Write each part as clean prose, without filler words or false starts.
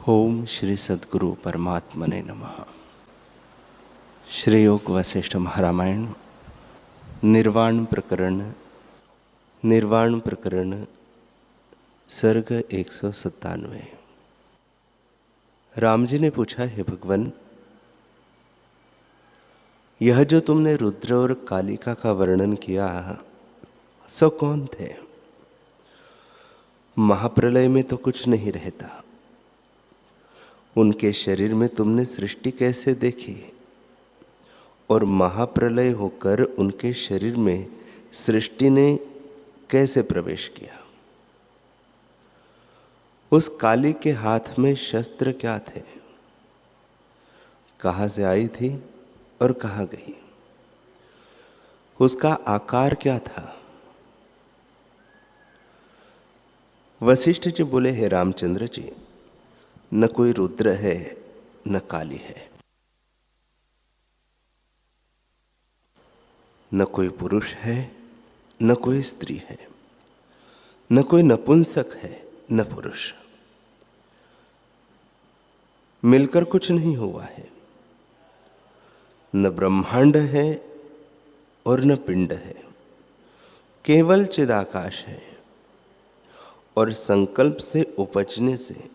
ओम श्री सद्गुरु परमात्मने नमः। श्री योग वशिष्ठ महारामायण निर्वाण प्रकरण सर्ग 197। राम जी ने पूछा, हे भगवान, यह जो तुमने रुद्र और कालिका का वर्णन किया सो कौन थे? महाप्रलय में तो कुछ नहीं रहता, उनके शरीर में तुमने सृष्टि कैसे देखी? और महाप्रलय होकर उनके शरीर में सृष्टि ने कैसे प्रवेश किया? उस काली के हाथ में शस्त्र क्या थे? कहां से आई थी और कहां गई? उसका आकार क्या था? वशिष्ठ जी बोले, हे रामचंद्र जी, न कोई रुद्र है न काली है, न कोई पुरुष है न कोई स्त्री है, न कोई नपुंसक है न पुरुष। मिलकर कुछ नहीं हुआ है। न ब्रह्मांड है और न पिंड है, केवल चिदाकाश है। और संकल्प से उपजने से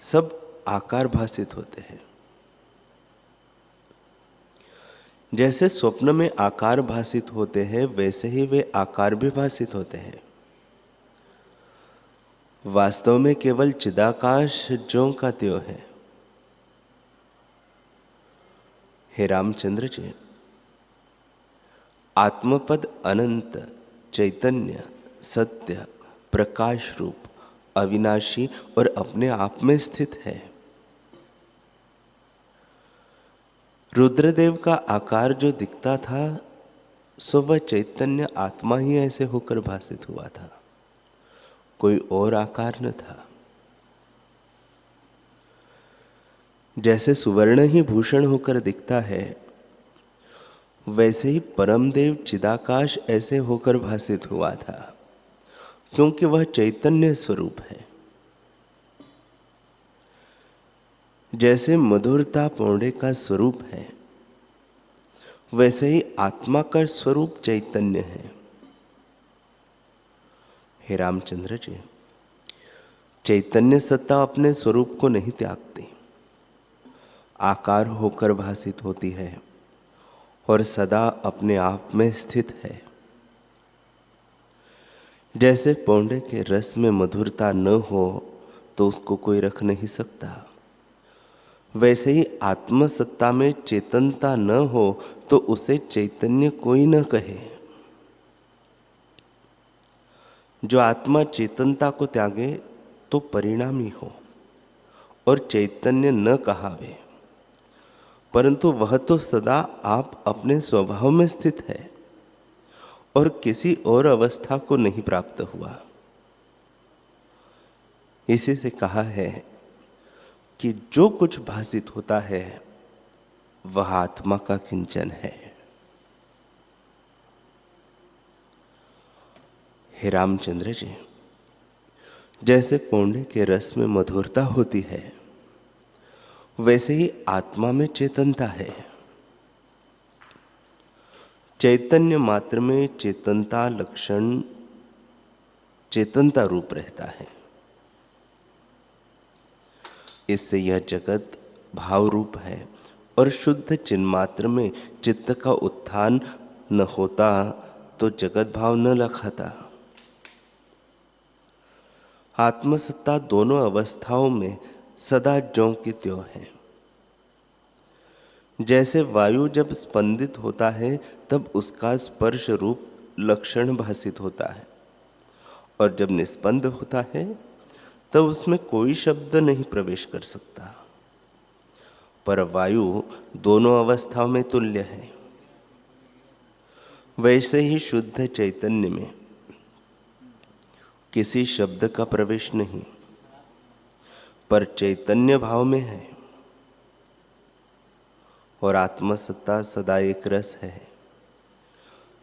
सब आकार भासित होते हैं। जैसे स्वप्न में आकार भासित होते हैं, वैसे ही वे आकार भी भासित होते हैं। वास्तव में केवल चिदाकाश ज्यों का त्यों है। हे रामचंद्र जी, आत्मपद अनंत चैतन्य सत्य प्रकाश रूप अविनाशी और अपने आप में स्थित है। रुद्रदेव का आकार जो दिखता था सो वह चैतन्य आत्मा ही ऐसे होकर भासित हुआ था, कोई और आकार न था। जैसे सुवर्ण ही भूषण होकर दिखता है, वैसे ही परमदेव चिदाकाश ऐसे होकर भासित हुआ था, क्योंकि वह चैतन्य स्वरूप है। जैसे मधुरता पौंडे का स्वरूप है, वैसे ही आत्मा का स्वरूप चैतन्य है। हे रामचंद्र जी, चैतन्य सत्ता अपने स्वरूप को नहीं त्यागती, आकार होकर भासित होती है और सदा अपने आप में स्थित है। जैसे पौंडे के रस में मधुरता न हो तो उसको कोई रख नहीं सकता, वैसे ही आत्मसत्ता में चेतनता न हो तो उसे चैतन्य कोई न कहे। जो आत्मा चेतनता को त्यागे तो परिणामी हो और चैतन्य न कहावे, परंतु वह तो सदा आप अपने स्वभाव में स्थित है और किसी और अवस्था को नहीं प्राप्त हुआ। इसी से कहा है कि जो कुछ भासित होता है वह आत्मा का किंचन है। हे रामचंद्र जी, जैसे पौंडे के रस में मधुरता होती है, वैसे ही आत्मा में चेतनता है। चैतन्य मात्र में चेतनता लक्षण चेतनता रूप रहता है। इससे यह जगत भाव रूप है और शुद्ध चिन्मात्र में चित्त का उत्थान न होता तो जगत भाव न लखाता। आत्मसत्ता दोनों अवस्थाओं में सदा ज्यों की त्यों है। जैसे वायु जब स्पंदित होता है तब उसका स्पर्श रूप लक्षण भासित होता है, और जब निस्पंद होता है तब उसमें कोई शब्द नहीं प्रवेश कर सकता। पर वायु दोनों अवस्थाओं में तुल्य है। वैसे ही शुद्ध चैतन्य में किसी शब्द का प्रवेश नहीं, पर चैतन्य भाव में है। और आत्मसत्ता सदा एक रस है।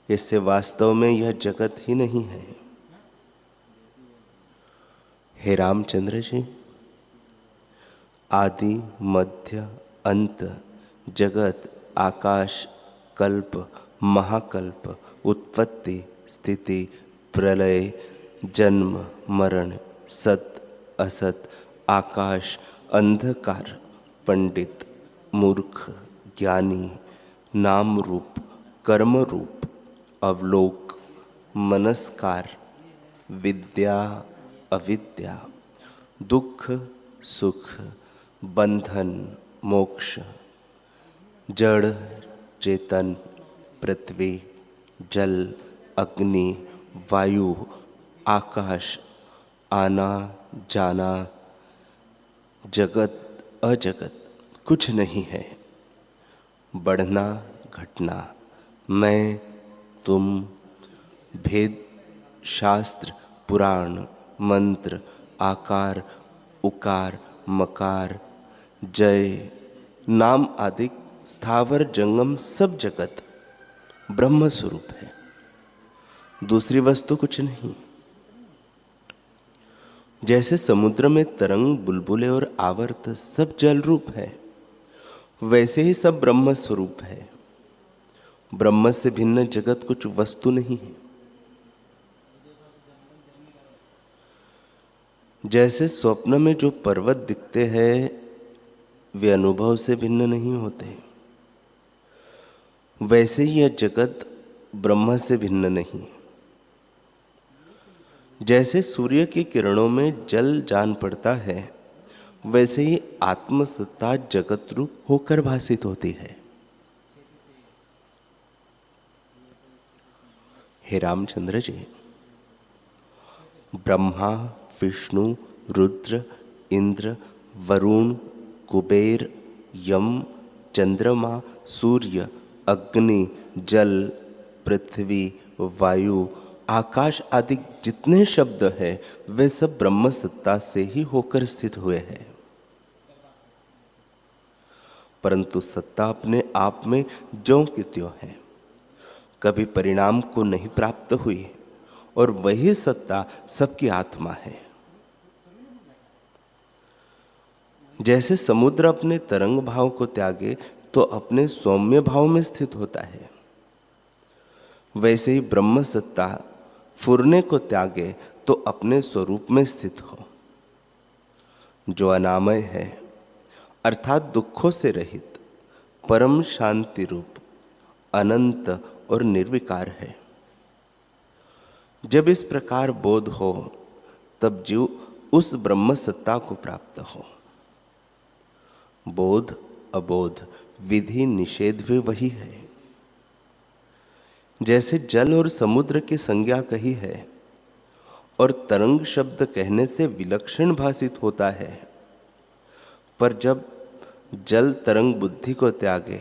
इससे वास्तव में यह जगत ही नहीं है। हे रामचंद्र जी, आदि मध्य अंत, जगत, आकाश, कल्प, महाकल्प, उत्पत्ति, स्थिति, प्रलय, जन्म, मरण, सत, असत, आकाश, अंधकार, पंडित, मूर्ख, ज्ञानी, नाम रूप, कर्म रूप, अवलोक, मनस्कार, विद्या, अविद्या, दुख, सुख, बंधन, मोक्ष, जड़, चेतन, पृथ्वी, जल, अग्नि, वायु, आकाश, आना जाना, जगत, अजगत कुछ नहीं है। बढ़ना, घटना, मैं, तुम, भेद, शास्त्र, पुराण, मंत्र, आकार, उकार, मकार, जय, नाम आदि स्थावर जंगम सब जगत ब्रह्म स्वरूप है, दूसरी वस्तु कुछ नहीं। जैसे समुद्र में तरंग, बुलबुले और आवर्त सब जल रूप है, वैसे ही सब ब्रह्म स्वरूप है। ब्रह्म से भिन्न जगत कुछ वस्तु नहीं है। जैसे स्वप्न में जो पर्वत दिखते हैं वे अनुभव से भिन्न नहीं होते, वैसे ही यह जगत ब्रह्म से भिन्न नहीं। जैसे सूर्य की किरणों में जल जान पड़ता है, वैसे ही आत्मसत्ता जगत रूप होकर भासित होती है। हे रामचंद्र जी, ब्रह्मा, विष्णु, रुद्र, इंद्र, वरुण, कुबेर, यम, चंद्रमा, सूर्य, अग्नि, जल, पृथ्वी, वायु, आकाश आदि जितने शब्द हैं वे सब ब्रह्म सत्ता से ही होकर स्थित हुए हैं। परंतु सत्ता अपने आप में ज्यों की त्यों है, कभी परिणाम को नहीं प्राप्त हुई और वही सत्ता सबकी आत्मा है। जैसे समुद्र अपने तरंग भाव को त्यागे तो अपने सौम्य भाव में स्थित होता है, वैसे ही ब्रह्म सत्ता फुरने को त्यागे तो अपने स्वरूप में स्थित हो, जो अनामय है अर्थात दुखों से रहित, परम शांति रूप, अनंत और निर्विकार है। जब इस प्रकार बोध हो तब जीव उस ब्रह्म सत्ता को प्राप्त हो। बोध, अबोध, विधि, निषेध भी वही है। जैसे जल और समुद्र की संज्ञा कही है और तरंग शब्द कहने से विलक्षण भासित होता है, पर जब जल तरंग बुद्धि को त्यागे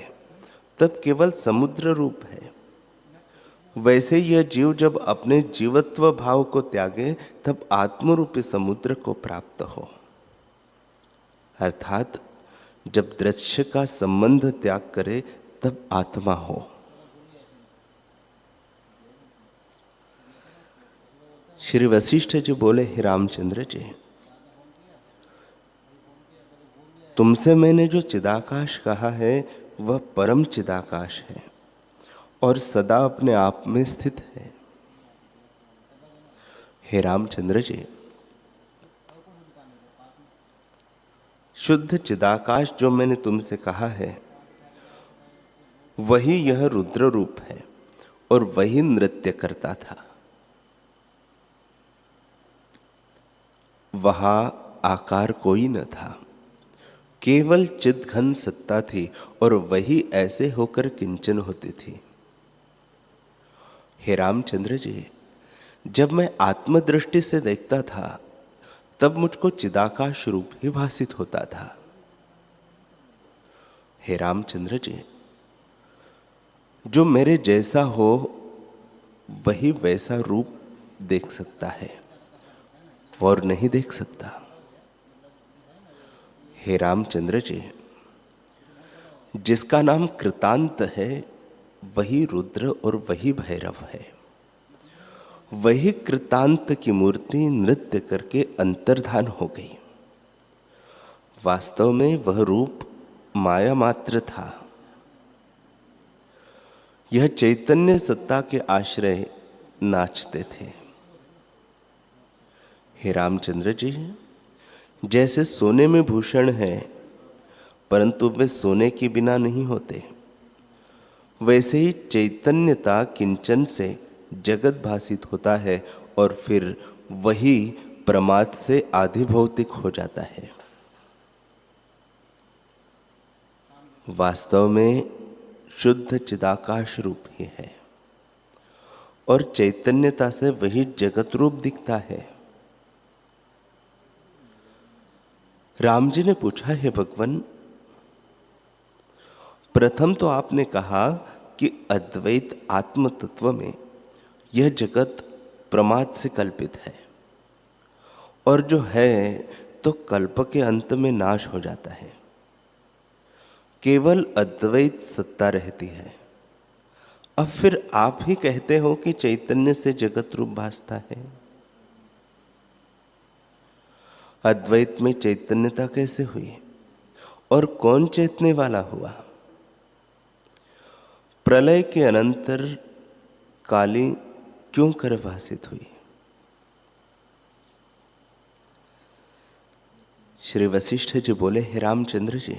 तब केवल समुद्र रूप है। वैसे यह जीव जब अपने जीवत्व भाव को त्यागे तब आत्मरूपी समुद्र को प्राप्त हो, अर्थात जब दृश्य का संबंध त्याग करे तब आत्मा हो। श्री वशिष्ठ जी बोले, हे रामचंद्र जी, तुमसे मैंने जो चिदाकाश कहा है वह परम चिदाकाश है और सदा अपने आप में स्थित है। हे रामचंद्र जी, शुद्ध चिदाकाश जो मैंने तुमसे कहा है वही यह रुद्र रूप है और वही नृत्य करता था। वहां आकार कोई न था, केवल चिद्घन सत्ता थी और वही ऐसे होकर किंचन होती थी। हे रामचंद्र जी, जब मैं आत्मदृष्टि से देखता था तब मुझको चिदाकाश रूप ही भासित होता था। हे रामचंद्र जी, जो मेरे जैसा हो वही वैसा रूप देख सकता है और नहीं देख सकता। हे रामचंद्र जी, जिसका नाम कृतांत है वही रुद्र और वही भैरव है। वही कृतांत की मूर्ति नृत्य करके अंतर्धान हो गई। वास्तव में वह रूप माया मात्र था। यह चैतन्य सत्ता के आश्रय नाचते थे। हे रामचंद्र जी, जैसे सोने में भूषण है परंतु वे सोने के बिना नहीं होते, वैसे ही चैतन्यता किंचन से जगत भासित होता है और फिर वही प्रमाद से आधिभौतिक हो जाता है। वास्तव में शुद्ध चिदाकाश रूप ही है और चैतन्यता से वही जगत रूप दिखता है। राम जी ने पूछा, हे भगवान, प्रथम तो आपने कहा कि अद्वैत आत्म तत्व में यह जगत प्रमाद से कल्पित है और जो है तो कल्प के अंत में नाश हो जाता है। केवल अद्वैत सत्ता रहती है। अब फिर आप ही कहते हो कि चैतन्य से जगत रूप भासता है। अद्वैत में चैतन्यता कैसे हुई और कौन चेतने वाला हुआ? प्रलय के अनंतर काली क्यों कर भासित हुई? श्री वशिष्ठ जी बोले, हे रामचंद्र जी,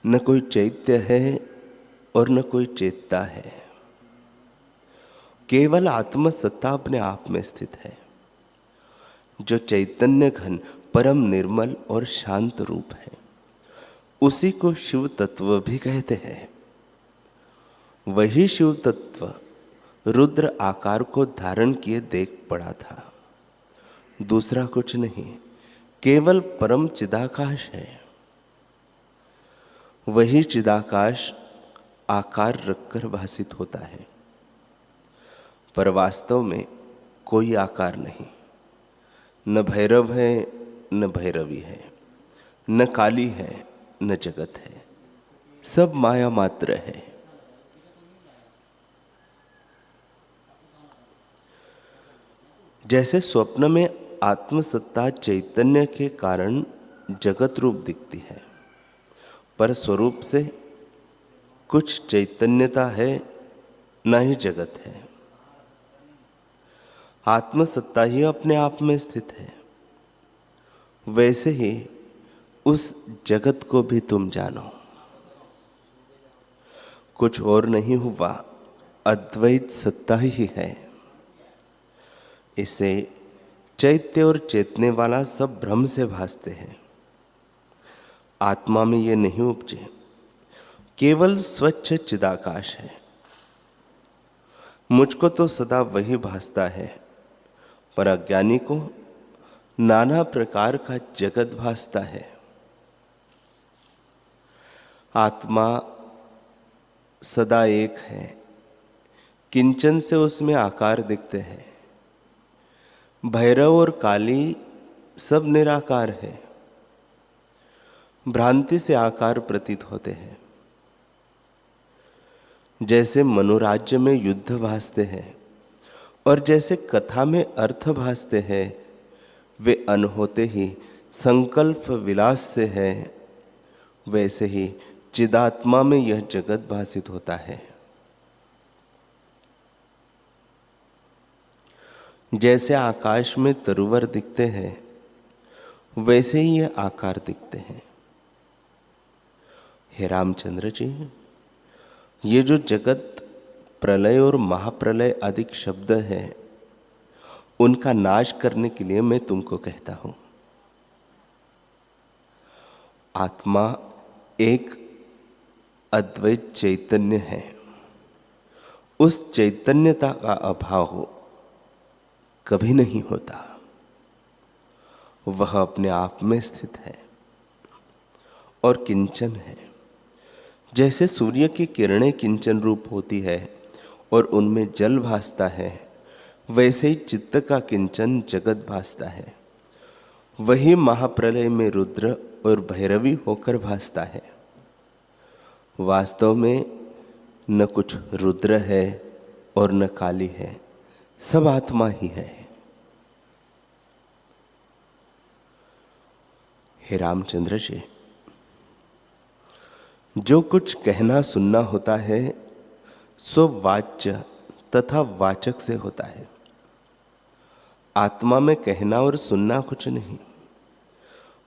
न कोई चैत्य है और न कोई चेतता है। केवल आत्म सत्ता अपने आप में स्थित है, जो चैतन्य घन परम निर्मल और शांत रूप है। उसी को शिव तत्व भी कहते हैं। वही शिव तत्व रुद्र आकार को धारण किए देख पड़ा था, दूसरा कुछ नहीं, केवल परम चिदाकाश है। वही चिदाकाश आकार रखकर भासित होता है, पर वास्तव में कोई आकार नहीं। न भैरव है न भैरवी है, न काली है न जगत है, सब माया मात्र है। जैसे स्वप्न में आत्मसत्ता चैतन्य के कारण जगत रूप दिखती है, पर स्वरूप से कुछ चैतन्यता है, न ही जगत है। आत्मसत्ता ही अपने आप में स्थित है। वैसे ही उस जगत को भी तुम जानो। कुछ और नहीं हुआ, अद्वैत सत्ता ही है। इसे चैत्य और चेतने वाला सब भ्रम से भासते हैं। आत्मा में ये नहीं उपजे, केवल स्वच्छ चिदाकाश है। मुझको तो सदा वही भासता है, पर अज्ञानी को नाना प्रकार का जगत भासता है। आत्मा सदा एक है, किंचन से उसमें आकार दिखते हैं। भैरव और काली सब निराकार है, भ्रांति से आकार प्रतीत होते हैं। जैसे मनोराज्य में युद्ध भासते हैं और जैसे कथा में अर्थ भासते हैं, वे अनहोते ही संकल्प विलास से है, वैसे ही चिदात्मा में यह जगत भासित होता है। जैसे आकाश में तरुवर दिखते हैं, वैसे ही ये आकार दिखते हैं। हे रामचंद्र जी, ये जो जगत प्रलय और महाप्रलय आदि शब्द हैं, उनका नाश करने के लिए मैं तुमको कहता हूं। आत्मा एक अद्वैत चैतन्य है। उस चैतन्यता का अभाव कभी नहीं होता। वह अपने आप में स्थित है और किंचन है। जैसे सूर्य की किरणें किंचन रूप होती है और उनमें जल भासता है, वैसे ही चित्त का किंचन जगत भासता है। वही महाप्रलय में रुद्र और भैरवी होकर भासता है। वास्तव में न कुछ रुद्र है और न काली है, सब आत्मा ही है। हे रामचंद्र जी, जो कुछ कहना सुनना होता है सो वाच्य तथा वाचक से होता है। आत्मा में कहना और सुनना कुछ नहीं।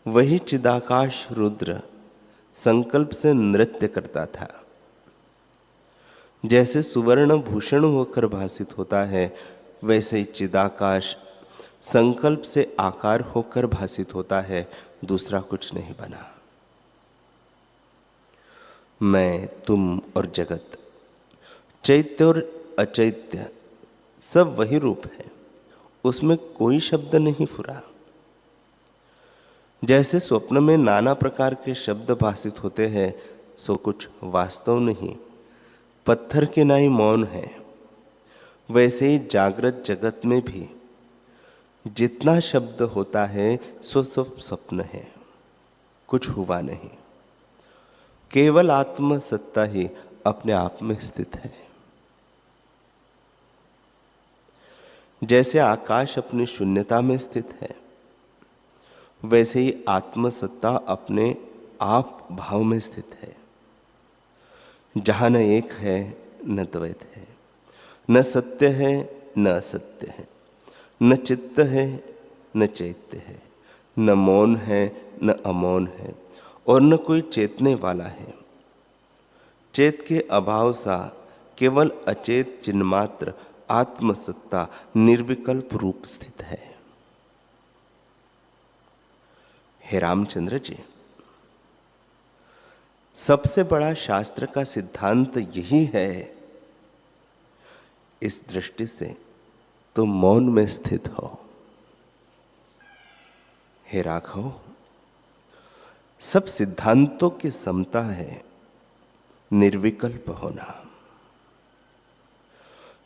वही चिदाकाश रुद्र संकल्प से नृत्य करता था। जैसे सुवर्ण भूषण होकर भासित होता है, वैसे ही चिदाकाश संकल्प से आकार होकर भासित होता है, दूसरा कुछ नहीं बना। मैं, तुम और जगत, चैत्य और अचैत्य सब वही रूप है, उसमें कोई शब्द नहीं फुरा। जैसे स्वप्न में नाना प्रकार के शब्द भासित होते हैं, सो कुछ वास्तव नहीं, पत्थर के नाई मौन है। वैसे ही जागृत जगत में भी जितना शब्द होता है सो सब स्वप्न है, कुछ हुआ नहीं। केवल आत्म सत्ता ही अपने आप में स्थित है। जैसे आकाश अपनी शून्यता में स्थित है, वैसे ही आत्मसत्ता अपने आप भाव में स्थित है। जहां न एक है न द्वैत है, न सत्य है न असत्य है, न चित्त है न चैत्य है, न मौन है न अमौन है, और न कोई चेतने वाला है। चेत के अभाव सा केवल अचेत चिन्मात्र आत्मसत्ता निर्विकल्प रूप स्थित है। हे रामचंद्र जी, सबसे बड़ा शास्त्र का सिद्धांत यही है। इस दृष्टि से तुम मौन में स्थित हो। हे राघव, सब सिद्धांतों की समता है निर्विकल्प होना।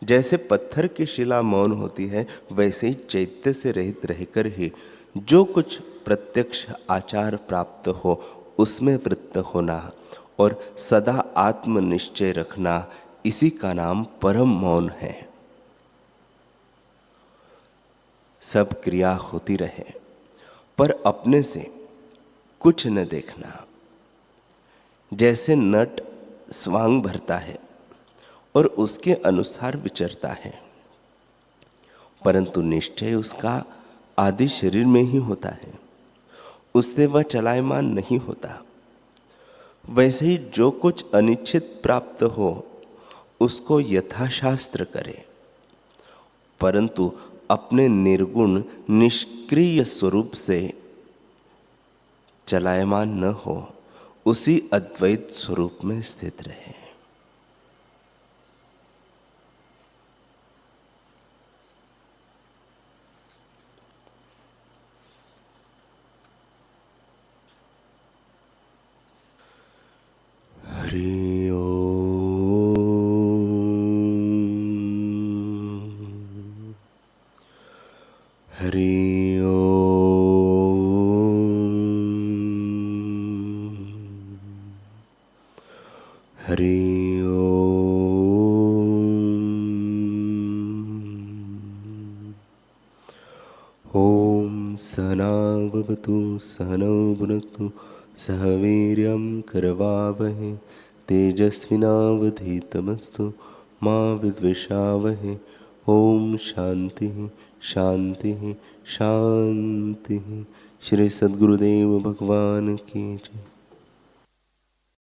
जैसे पत्थर की शिला मौन होती है, वैसे ही चैत्य से रहित रहकर ही जो कुछ प्रत्यक्ष आचार प्राप्त हो उसमें वृत्त होना और सदा आत्मनिश्चय रखना, इसी का नाम परम मौन है। सब क्रिया होती रहे पर अपने से कुछ न देखना। जैसे नट स्वांग भरता है और उसके अनुसार विचरता है, परंतु निश्चय उसका आदि शरीर में ही होता है, उससे वह चलायमान नहीं होता। वैसे ही जो कुछ अनिश्चित प्राप्त हो उसको यथाशास्त्र करे, परंतु अपने निर्गुण निष्क्रिय स्वरूप से चलायमान न हो, उसी अद्वैत स्वरूप में स्थित रहे। हरि ओम, हरि ओम, हरि ओम। ओम सहना भवतु सहनौ भुनक्तु सह वीर्यं करवावहै तेजस्विनावधीतमस्तु मा विद्विषावहै। ओम शांति शांति शांति। श्री सद्गुरुदेव भगवान की जय।